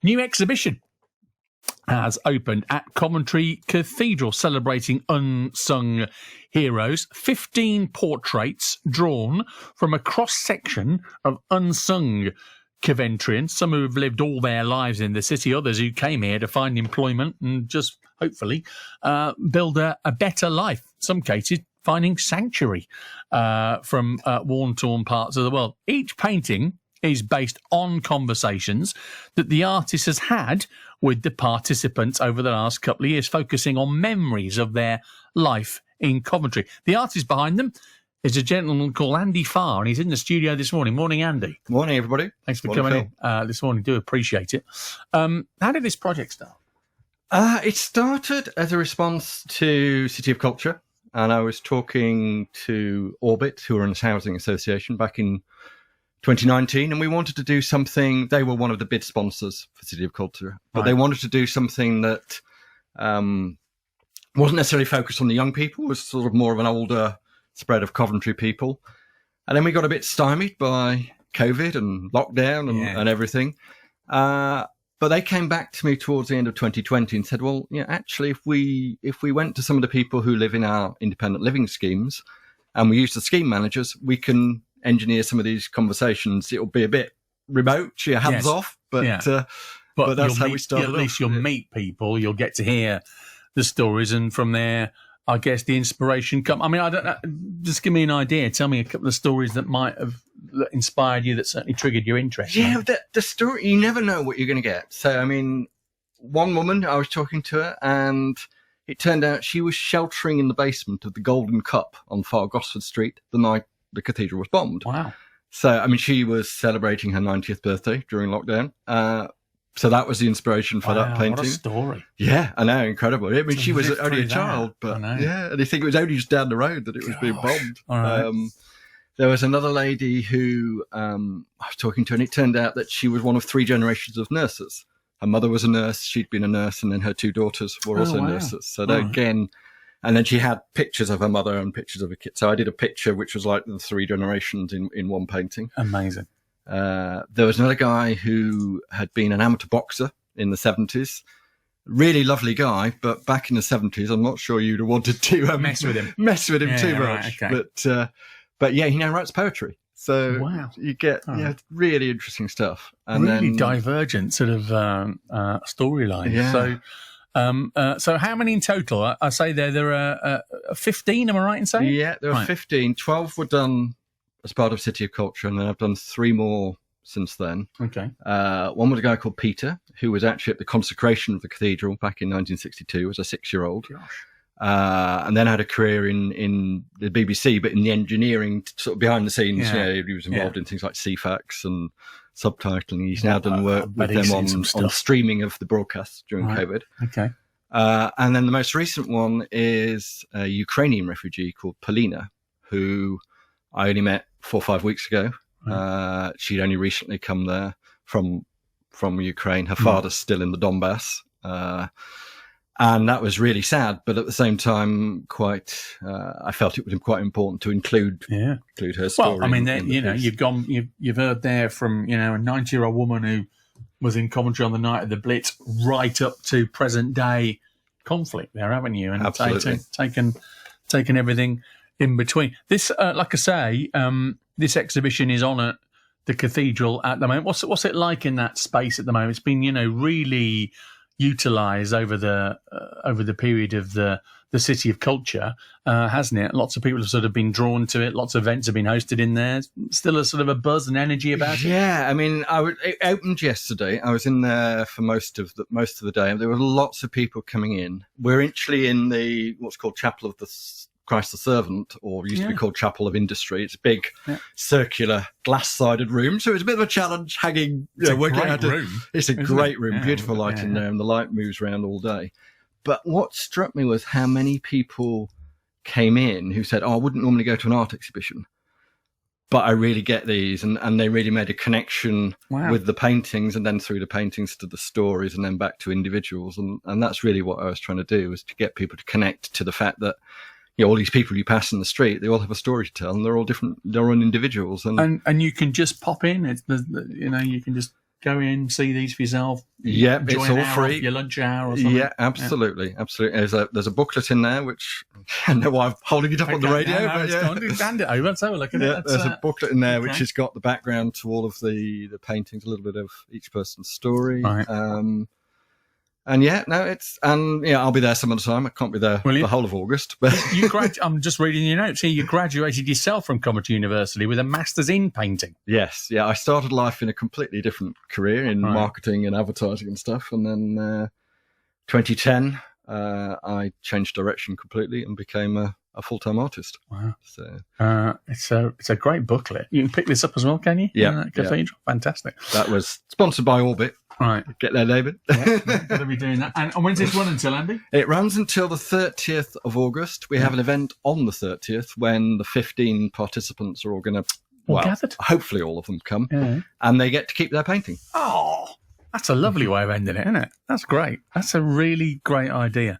New exhibition has opened at Coventry Cathedral, celebrating unsung heroes. 15 portraits drawn from a cross-section of unsung Coventrians, some who have lived all their lives in the city, others who came here to find employment and just hopefully build a better life. Some cases finding sanctuary from war-torn parts of the world. Each painting is based on conversations that the artist has had with the participants over the last couple of years, focusing on memories of their life in Coventry. The artist behind them is a gentleman called Andy Farr, and he's in the studio this morning. Morning, Andy. Morning, everybody. Thanks for coming in this morning. Do appreciate it. How did this project start? It started as a response to City of Culture, and I was talking to Orbit, who are in this housing association, back in 2019, and we wanted to do something. They were one of the bid sponsors for City of Culture, but They wanted to do something that wasn't necessarily focused on the young people. It was sort of more of an older spread of Coventry people. And then we got a bit stymied by COVID and lockdown and everything. But they came back to me towards the end of 2020 and said, well, actually, if we went to some of the people who live in our independent living schemes and we use the scheme managers, we can engineer some of these conversations. It'll be a bit remote, hands off, but that's how we started. At least you'll meet people, you'll get to hear the stories, and from there, I guess the inspiration come. I mean, I don't know. Just give me an idea. Tell me a couple of stories that might have inspired you, that certainly triggered your interest. Yeah, the story, you never know what you're going to get. So, I mean, one woman, I was talking to her, and it turned out she was sheltering in the basement of the Golden Cup on Far Gosford Street the night the cathedral was bombed. Wow. So, I mean, she was celebrating her 90th birthday during lockdown. So that was the inspiration for that painting. What a story. Yeah, I know, incredible. I mean, she was only a child, but and I think it was only just down the road that it was being bombed. All right. There was another lady who I was talking to, and it turned out that she was one of 3 generations of nurses. Her mother was a nurse, she'd been a nurse, and then her 2 daughters were also nurses. So again, and then she had pictures of her mother and pictures of her kids. So I did a picture which was like the 3 generations in one painting. Amazing. There was another guy who had been an amateur boxer in the 70s. Really lovely guy, but back in the 70s, I'm not sure you'd have wanted to mess with him too much. Right, okay. But yeah, he now writes poetry. So you get really interesting stuff. And really then, divergent sort of storyline. Yeah. So how many in total? I say there are 15, am I right in saying? Yeah, there are 15. 12 were done as part of City of Culture, and then I've done 3 more since then. Okay. One was a guy called Peter, who was actually at the consecration of the cathedral back in 1962 as a 6-year-old. Gosh. And then had a career in the BBC, but in the engineering, sort of behind the scenes. He was involved in things like CFAX and subtitling. He's now done work with them on streaming of the broadcasts during COVID. Okay. And then the most recent one is a Ukrainian refugee called Polina, who I only met 4 or 5 weeks ago. Right. She'd only recently come there from Ukraine. Her father's still in the Donbass. And that was really sad, but at the same time, I felt it was quite important to include her story. Well, I mean, you've heard there from, a 90-year-old woman who was in Coventry on the night of the Blitz, right up to present day conflict there, haven't you? And absolutely. taken everything in between. This, like I say, this exhibition is on at the cathedral at the moment. What's it like in that space at the moment? It's been, really utilised over the period of the City of Culture, hasn't it? Lots of people have sort of been drawn to it. Lots of events have been hosted in there. Still a sort of a buzz and energy about it. Yeah, I mean, it opened yesterday. I was in there for most of the day. There were lots of people coming in. We're actually in the what's called Chapel of the Christ the Servant, or used to be called Chapel of Industry. It's a big circular glass-sided room, so it's a bit of a challenge hanging. It's a great room. It's a great room, beautiful light in there, and the light moves around all day. But what struck me was how many people came in who said, I wouldn't normally go to an art exhibition, but I really get these, and they really made a connection with the paintings, and then through the paintings to the stories, and then back to individuals, and that's really what I was trying to do, was to get people to connect to the fact that all these people you pass in the street, they all have a story to tell, and they're all different. They're all individuals, and you can just pop in. You can just go in, see these for yourself? Yeah, Enjoy it's an all hour free. off your lunch hour or something? Yeah, absolutely. There's a booklet in there, which I know I'm holding it up on the radio. But Hand it over. Let's have a look at it. There's a booklet in there which has got the background to all of the paintings, a little bit of each person's story. Right. I'll be there some of the time. I can't be there the whole of August. But I'm just reading your notes here. You graduated yourself from Coventry University with a Masters in painting. Yes, yeah. I started life in a completely different career in marketing and advertising and stuff, and then 2010, I changed direction completely and became a full-time artist. Wow! So it's a great booklet. You can pick this up as well, can you? Yeah, Cathedral, fantastic. That was sponsored by Orbit. Right. Get there, David. Got to be doing that. And when's this run until, Andy? It runs until the 30th of August. We have an event on the 30th when the 15 participants are all going to, gathered. Hopefully all of them come, Yeah. and they get to keep their painting. Oh, that's a lovely way of ending it, isn't it? That's great. That's a really great idea.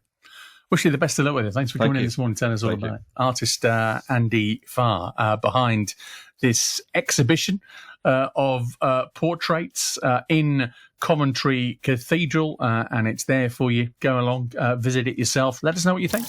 Wish you the best of luck with it. Thanks for coming in this morning, telling us all about it. Artist Andy Farr behind this exhibition of portraits in Coventry Cathedral, and it's there for you. Go along, visit it yourself. Let us know what you think.